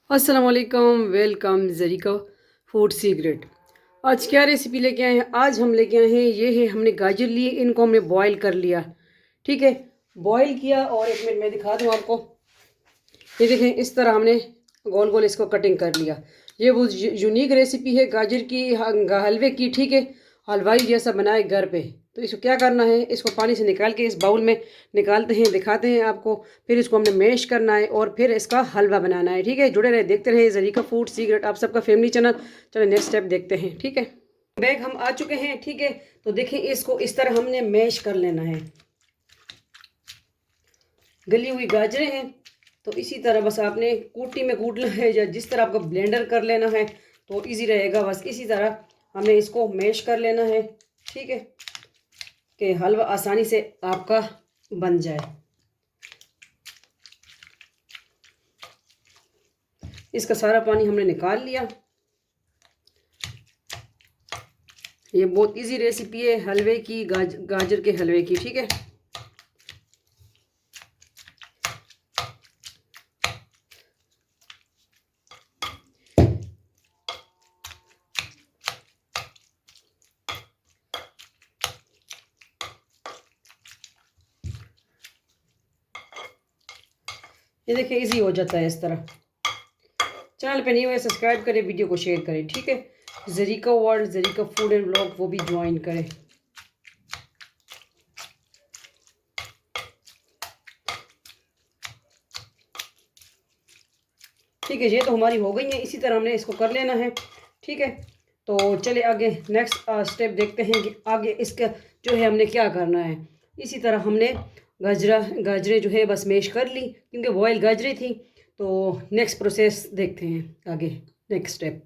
अस्सलाम वालेकुम, welcome Zarika food secret. आज क्या रेसिपी लेके आए हैं? आज हम लेके आए हैं, ये है हमने गाजर लिए, इनको हमने बॉईल कर लिया। ठीक है, बॉईल किया और एक मिनट में दिखा दूँ आपको। ये देखें, इस तरह हमने गोल गोल इसको कटिंग कर लिया। ये वो यूनिक रेसिपी है गाजर की, हलवे की। ठीक है, हलवाई जैसा बनाए घर पे। तो इसको क्या करना है, इसको पानी से निकाल के इस बाउल में निकालते हैं, दिखाते हैं आपको। फिर इसको हमने मैश करना है और फिर इसका हलवा बनाना है। ठीक है, जुड़े रहे, देखते रहे ज़रीका फूड सीक्रेट, आप सबका फैमिली चैनल। चलो नेक्स्ट स्टेप देखते हैं। ठीक है, बैग हम आ चुके हैं। ठीक है, तो देखें, इसको इस तरह हमने मैश कर लेना है। गली हुई गाजरें हैं, तो इसी तरह बस आपने कूटी में कूटना है, या जिस तरह आपको ब्लेंडर कर लेना है तो इजी रहेगा। बस इसी तरह हमने इसको मैश कर लेना है। ठीक है, कि हलवा आसानी से आपका बन जाए। इसका सारा पानी हमने निकाल लिया। ये बहुत इजी रेसिपी है हलवे की, गाजर के हलवे की। ठीक है, ये देखिए इजी हो जाता है इस तरह। चैनल पे नहीं हुए सब्सक्राइब करें, वीडियो को शेयर करें। ठीक है, Zarika world, Zarika food and blog, वो भी ज्वाइन करें। ठीक है, ये तो हमारी हो गई है, इसी तरह हमने इसको कर लेना है। ठीक है, तो चले आगे नेक्स्ट स्टेप देखते हैं कि आगे इसका जो है हमने क्या करना है। इसी तरह हमने गाजरें जो है बस मैश कर ली, क्योंकि बॉयल गाजरें थी। तो नेक्स्ट प्रोसेस देखते हैं आगे, नेक्स्ट स्टेप।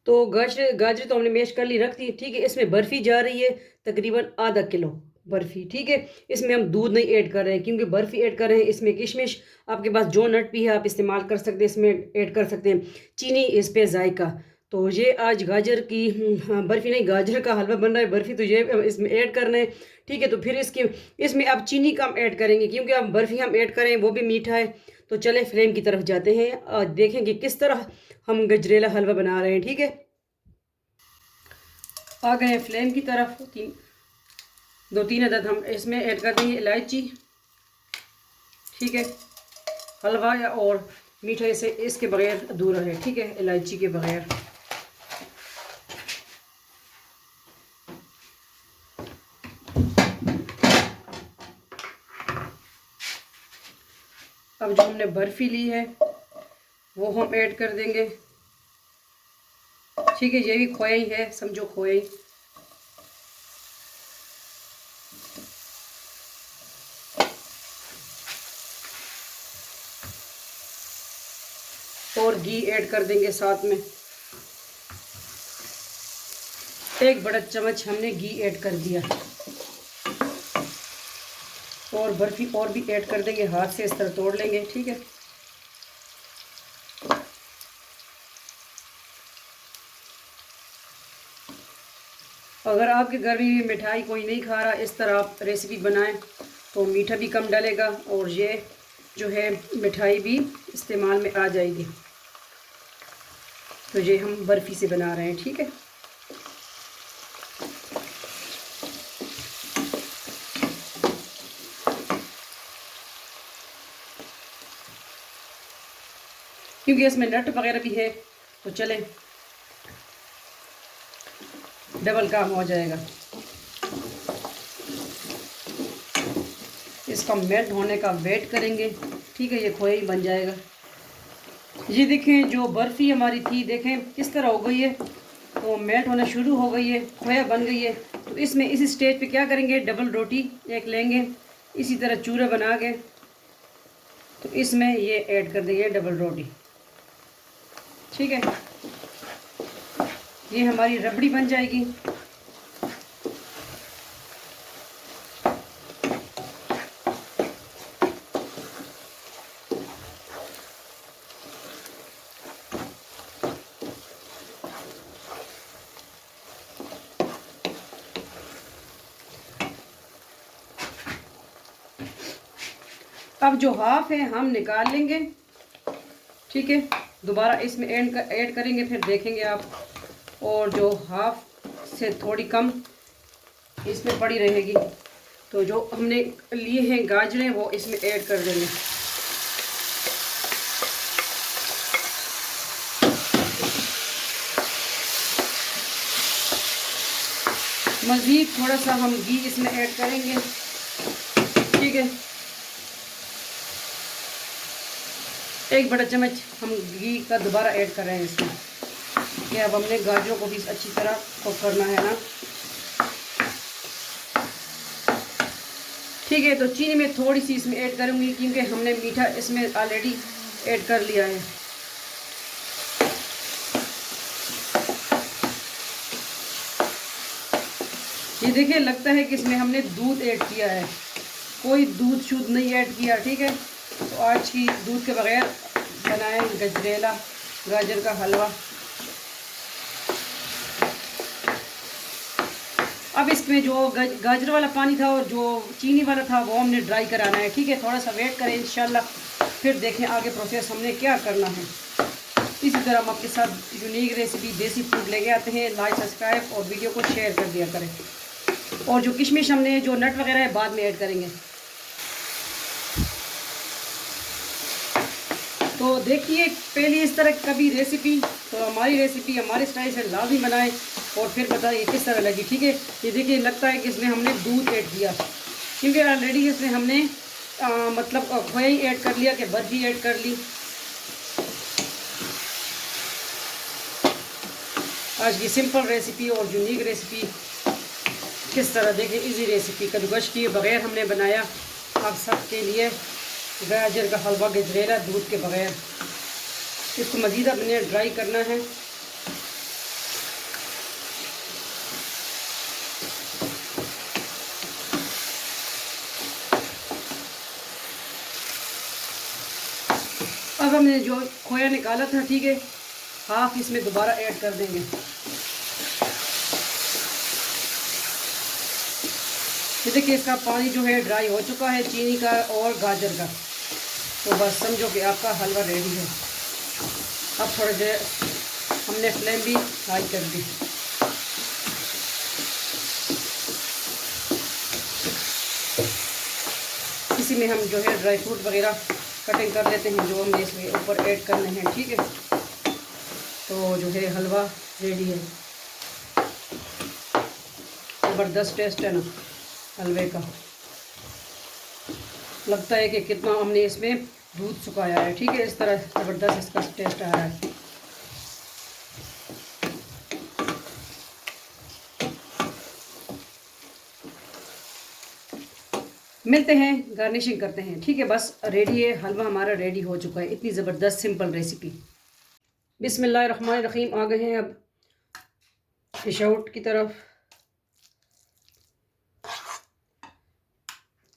तो गाजर तो हमने मैश कर ली, रख दी। ठीक है, इसमें बर्फ़ी जा रही है, तकरीबन आधा किलो बर्फ़ी। ठीक है, इसमें हम दूध नहीं ऐड कर रहे हैं, क्योंकि बर्फ़ी ऐड कर रहे हैं। इसमें किशमिश, आपके पास जो नट भी है आप इस्तेमाल कर सकते हैं, इसमें ऐड कर सकते हैं। चीनी इस पे जायका। तो ये आज गाजर की हाँ, बर्फ़ी नहीं, गाजर का हलवा बन रहा है, बर्फ़ी तो ये इसमें ऐड करना है। ठीक है, तो फिर इसमें आप चीनी कम ऐड करेंगे, क्योंकि अब बर्फ़ी हम ऐड करें वो भी मीठा है। तो चले फ्लेम की तरफ जाते हैं और देखेंगे किस तरह हम गजरेला हलवा बना रहे हैं। ठीक है, आ गए फ्लेम की तरफ। दो तीन अदद हम इसमें ऐड कर देंगे इलायची। ठीक है, हलवा या और मीठे से इसके बगैर अधूरा है। ठीक है, इलायची के बगैर। अब जो हमने बर्फ़ी ली है वो हम ऐड कर देंगे। ठीक है, ये भी खोया ही है, समझो खोया ही। और घी ऐड कर देंगे साथ में। एक बड़ा चम्मच हमने घी ऐड कर दिया। और बर्फ़ी और भी ऐड कर देंगे, हाथ से इस तरह तोड़ लेंगे। ठीक है, अगर आपके घर में भी मिठाई कोई नहीं खा रहा, इस तरह आप रेसिपी बनाएं तो मीठा भी कम डलेगा और ये जो है मिठाई भी इस्तेमाल में आ जाएगी। तो ये हम बर्फ़ी से बना रहे हैं। ठीक है, क्योंकि इसमें नट वगैरह भी है, तो चले डबल काम हो जाएगा। इसका मेल्ट होने का वेट करेंगे। ठीक है, ये खोया ही बन जाएगा। ये देखें, जो बर्फ़ी हमारी थी देखें किस तरह हो गई है, तो मेल्ट होना शुरू हो गई है, खोया बन गई है। तो इसमें इस स्टेज पे क्या करेंगे, डबल रोटी एक लेंगे, इसी तरह चूरा बना के तो इसमें ये ऐड कर देंगे डबल रोटी। ठीक है, ये हमारी रबड़ी बन जाएगी। अब जो हाफ है हम निकाल लेंगे। ठीक है, दोबारा इसमें ऐड करेंगे, फिर देखेंगे आप। और जो हाफ से थोड़ी कम इसमें पड़ी रहेगी, तो जो हमने लिए हैं गाजरें वो इसमें ऐड कर देंगे। मज़ीद थोड़ा सा हम घी इसमें ऐड करेंगे, ठीक है। 1 बड़ा चम्मच हम घी का दोबारा ऐड कर रहे हैं इसमें, कि अब हमने गाजरों को भी अच्छी तरह कुक करना है ना, ठीक है। तो चीनी में थोड़ी सी इसमें ऐड करूँगी, क्योंकि हमने मीठा इसमें ऑलरेडी ऐड कर लिया है। ये देखिए, लगता है कि इसमें हमने दूध ऐड किया है, कोई दूध शुद्ध नहीं ऐड किया, ठीक है। तो आज की दूध के बगैर बनाएं गजरेला गाजर का हलवा। अब इसमें जो गाजर वाला पानी था और जो चीनी वाला था वो हमने ड्राई कराना है, ठीक है। थोड़ा सा वेट करें, इंशाल्लाह फिर देखें आगे प्रोसेस हमने क्या करना है। इसी तरह हम आपके साथ यूनिक रेसिपी देसी फूड लेके आते हैं। लाइक, सब्सक्राइब और वीडियो को शेयर कर दिया करें। और जो किशमिश हमने जो नट वगैरह है बाद में ऐड करेंगे। तो देखिए, पहली इस तरह कभी रेसिपी, तो हमारी रेसिपी हमारे स्टाइल से लाजमी बनाएं और फिर बताइए किस तरह लगी, ठीक है। ये देखिए, लगता है कि इसमें हमने दूध ऐड किया, क्योंकि ऑलरेडी इसमें हमने मतलब खोया ही ऐड कर लिया, कि बर्फी ऐड कर ली। आज की सिंपल रेसिपी और यूनिक रेसिपी किस तरह, देखिए इजी रेसिपी कद्दूकस किए बगैर हमने बनाया आप सबके लिए गाजर का हलवा गजरेला दूध के बगैर। इसको मज़ीद अपने ड्राई करना है। अब हमने जो खोया निकाला था, ठीक है, हाफ इसमें दोबारा ऐड कर देंगे। ये देखिए, इसका पानी जो है ड्राई हो चुका है, चीनी का और गाजर का। तो बस समझो कि आपका हलवा रेडी है। अब थोड़ी देर हमने फ्लेम भी हाई कर दी। इसी में हम जो है ड्राई फ्रूट वगैरह कटिंग कर लेते हैं, जो हमने इसमें ऊपर ऐड करने हैं, ठीक है। तो जो है हलवा रेडी है। ज़बरदस्त टेस्ट है ना हलवे का। लगता है कि कितना हमने इसमें दूध सुखाया है, ठीक है। इस तरह ज़बरदस्त इसका टेस्ट आ रहा है। मिलते हैं, गार्निशिंग करते हैं, ठीक है। बस रेडी है, हलवा हमारा रेडी हो चुका है। इतनी ज़बरदस्त सिंपल रेसिपी। बिस्मिल्लाहिर्रहमानिर्रहीम। आ गए हैं अब डिश आउट की तरफ।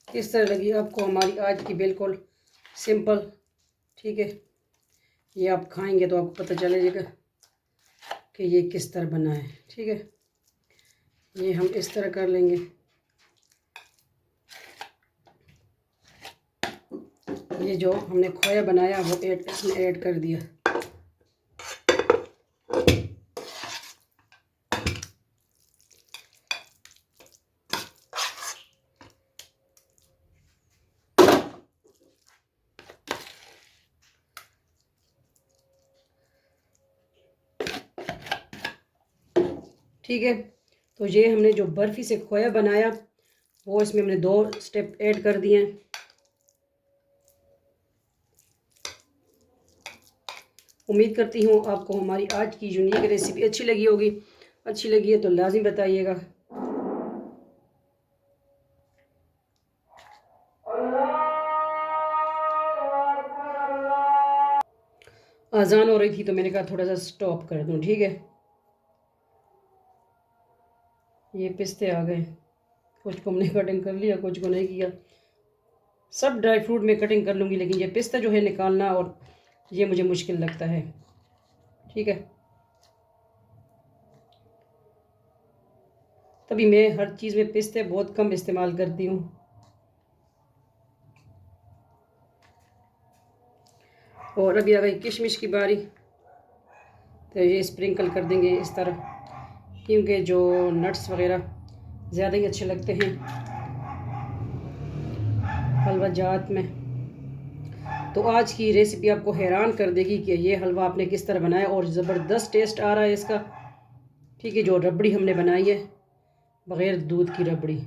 किस तरह लगी आपको हमारी आज की बिल्कुल सिंपल, ठीक है। ये आप खाएंगे तो आपको पता चलेगा कि ये किस तरह बना है, ठीक है। ये हम इस तरह कर लेंगे। ये जो हमने खोया बनाया वो इसमें ऐड कर दिया। ठीक है, तो ये हमने जो बर्फ़ी से खोया बनाया वो इसमें हमने 2 स्टेप ऐड कर दिए हैं। उम्मीद करती हूँ आपको हमारी आज की यूनिक रेसिपी अच्छी लगी होगी। अच्छी लगी है तो लाजिम बताइएगा। अजान हो रही थी तो मैंने कहा थोड़ा सा स्टॉप कर दूँ, ठीक है। ये पिस्ते आ गए, कुछ को हमने कटिंग कर लिया, कुछ को नहीं किया। सब ड्राई फ्रूट में कटिंग कर लूँगी, लेकिन ये पिस्ता जो है निकालना और ये मुझे मुश्किल लगता है, ठीक है। तभी मैं हर चीज़ में पिस्ते बहुत कम इस्तेमाल करती हूँ। और अभी आ गई किशमिश की बारी, तो ये स्प्रिंकल कर देंगे इस तरह, क्योंकि जो नट्स वगैरह ज़्यादा ही अच्छे लगते हैं हलवा जात में। तो आज की रेसिपी आपको हैरान कर देगी कि ये हलवा आपने किस तरह बनाया, और ज़बरदस्त टेस्ट आ रहा है इसका। ठीक है, जो रबड़ी हमने बनाई है बग़ैर दूध की रबड़ी।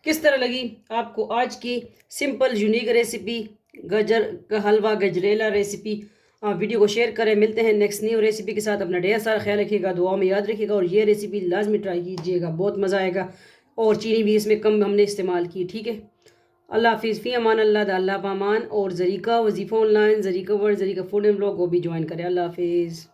किस तरह लगी आपको आज की सिंपल यूनिक रेसिपी गाजर का हलवा, गजरेला रेसिपी? आप वीडियो को शेयर करें। मिलते हैं नेक्स्ट न्यू रेसिपी के साथ। अपना ढेर सारा ख्याल रखिएगा, दुआ में याद रखिएगा, और ये रेसिपी लाजमी ट्राई कीजिएगा, बहुत मज़ा आएगा। और चीनी भी इसमें कम हमने इस्तेमाल की। ठीक है, अल्लाह हाफिज़, फ़ी अमान अल्लाह, अल्लाह पामान। और ज़रीका वजीफ़ा ऑनलाइन, ज़रीका वर्ड, ज़रीका फूड एंड ब्लॉग को भी ज्वाइन करें। अल्लाह हाफिज़।